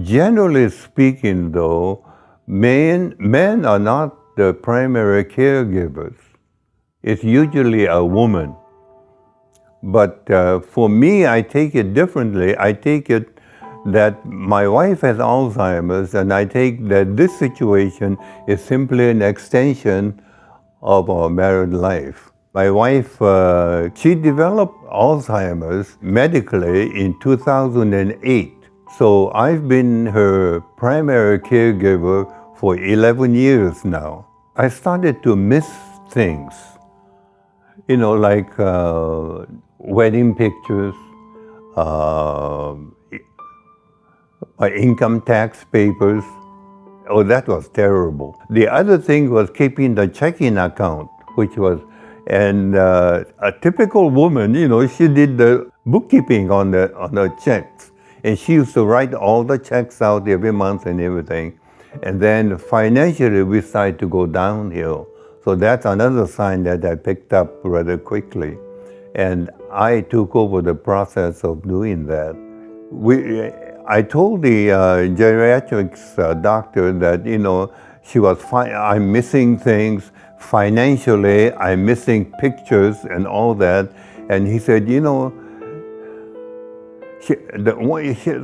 Generally speaking, though, men are not the primary caregivers. It's usually a woman. But for me, I take it differently. I take it that my wife has Alzheimer's, and I take that this situation is simply an extension of our married life. My wife, she developed Alzheimer's medically in 2008. So I've been her primary caregiver for 11 years now. I started to miss things, like wedding pictures, my income tax papers. Oh, that was terrible. The other thing was keeping the checking account, which was, and a typical woman, she did the bookkeeping on the checks. And she used to write all the checks out every month and everything. And then financially, we started to go downhill. So that's another sign that I picked up rather quickly. And I took over the process of doing that. I told the geriatrics doctor that, she was I'm missing things. Financially, I'm missing pictures and all that. And he said,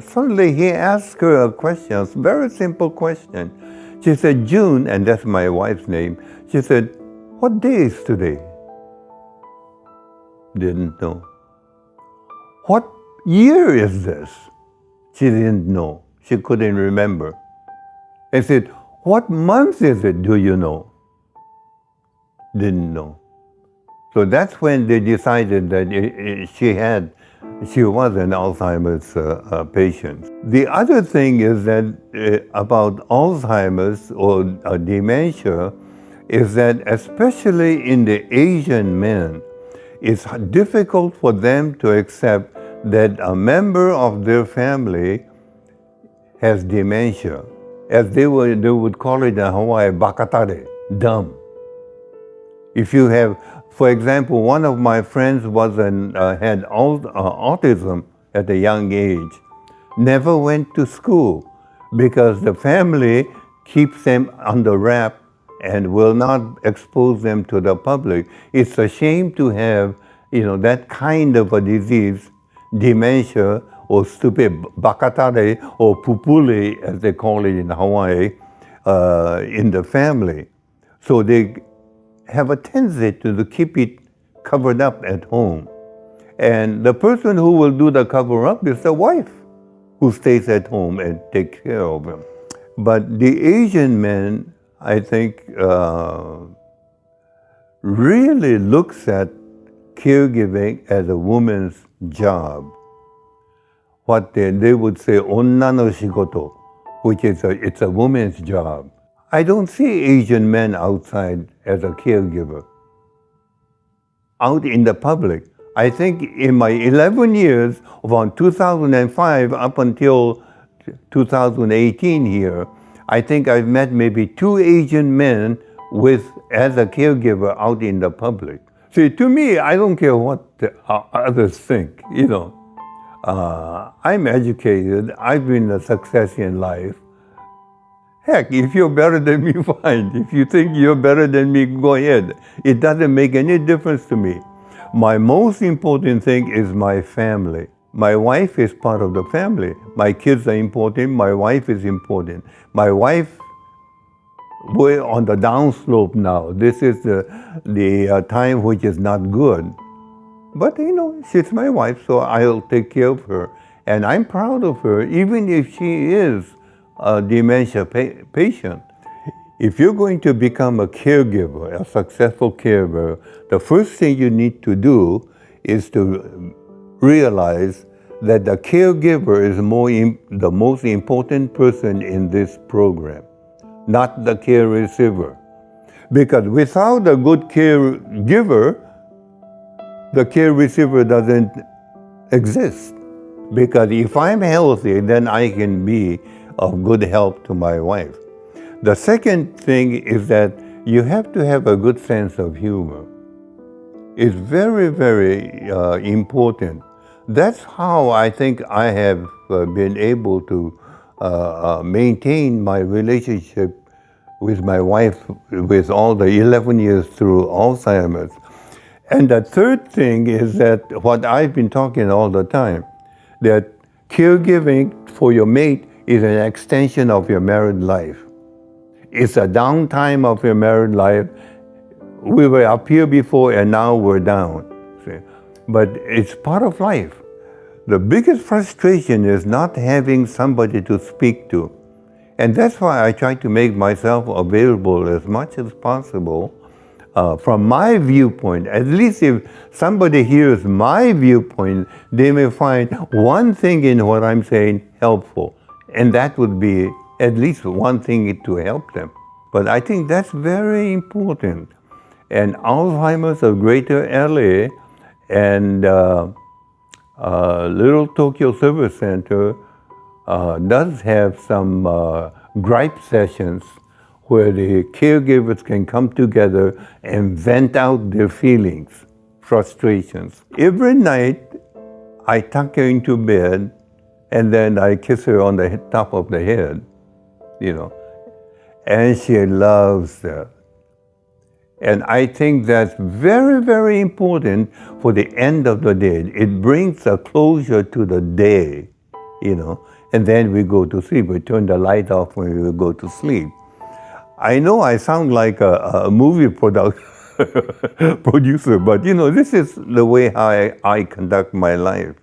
suddenly he asked her a question, a very simple question. She said, June, and that's my wife's name. She said, what day is today? Didn't know. What year is this? She didn't know. She couldn't remember. I said, what month is it, do you know? Didn't know. So that's when they decided that she was an Alzheimer's patient. The other thing is that about Alzheimer's or dementia is that especially in the Asian men, it's difficult for them to accept that a member of their family has dementia. As they would call it in Hawaii, bakatare, dumb. If you have, for example, one of my friends had autism at a young age, never went to school because the family keeps them under wrap and will not expose them to the public. It's a shame to have, that kind of a disease, dementia or stupid bakatare or pupule, as they call it in Hawaii, in the family. So they have a tendency to keep it covered up at home. And the person who will do the cover up is the wife who stays at home and takes care of him. But the Asian men, I think, really looks at caregiving as a woman's job. What they would say, onna no shigoto, which is it's a woman's job. I don't see Asian men outside as a caregiver. Out in the public. I think in my 11 years, from 2005 up until 2018 here, I think I've met maybe 2 Asian men as a caregiver out in the public. See, to me, I don't care what others think, I'm educated, I've been a success in life. Heck, if you're better than me, fine. If you think you're better than me, go ahead. It doesn't make any difference to me. My most important thing is my family. My wife is part of the family. My kids are important. My wife is important. My wife, we're on the downslope now. This is the time which is not good. But, she's my wife, so I'll take care of her. And I'm proud of her, even if she is a dementia patient. If you're going to become a caregiver, a successful caregiver, the first thing you need to do is to realize that the caregiver is the most important person in this program, not the care receiver. Because without a good caregiver, the care receiver doesn't exist. Because if I'm healthy, then I can be of good help to my wife. The second thing is that you have to have a good sense of humor. It's very, very important. That's how I think I have been able to maintain my relationship with my wife with all the 11 years through Alzheimer's. And the third thing is that what I've been talking all the time, that caregiving for your mate is an extension of your married life. It's a downtime of your married life. We were up here before and now we're down. See? But it's part of life. The biggest frustration is not having somebody to speak to. And that's why I try to make myself available as much as possible from my viewpoint. At least if somebody hears my viewpoint, they may find one thing in what I'm saying helpful. And that would be at least one thing to help them. But I think that's very important. And Alzheimer's of Greater LA and Little Tokyo Service Center does have some gripe sessions where the caregivers can come together and vent out their feelings, frustrations. Every night, I tuck her into bed and then I kiss her on the top of the head, and she loves that. And I think that's very, very important for the end of the day. It brings a closure to the day, and then we go to sleep. We turn the light off when we go to sleep. I know I sound like a movie producer, but this is the way I conduct my life,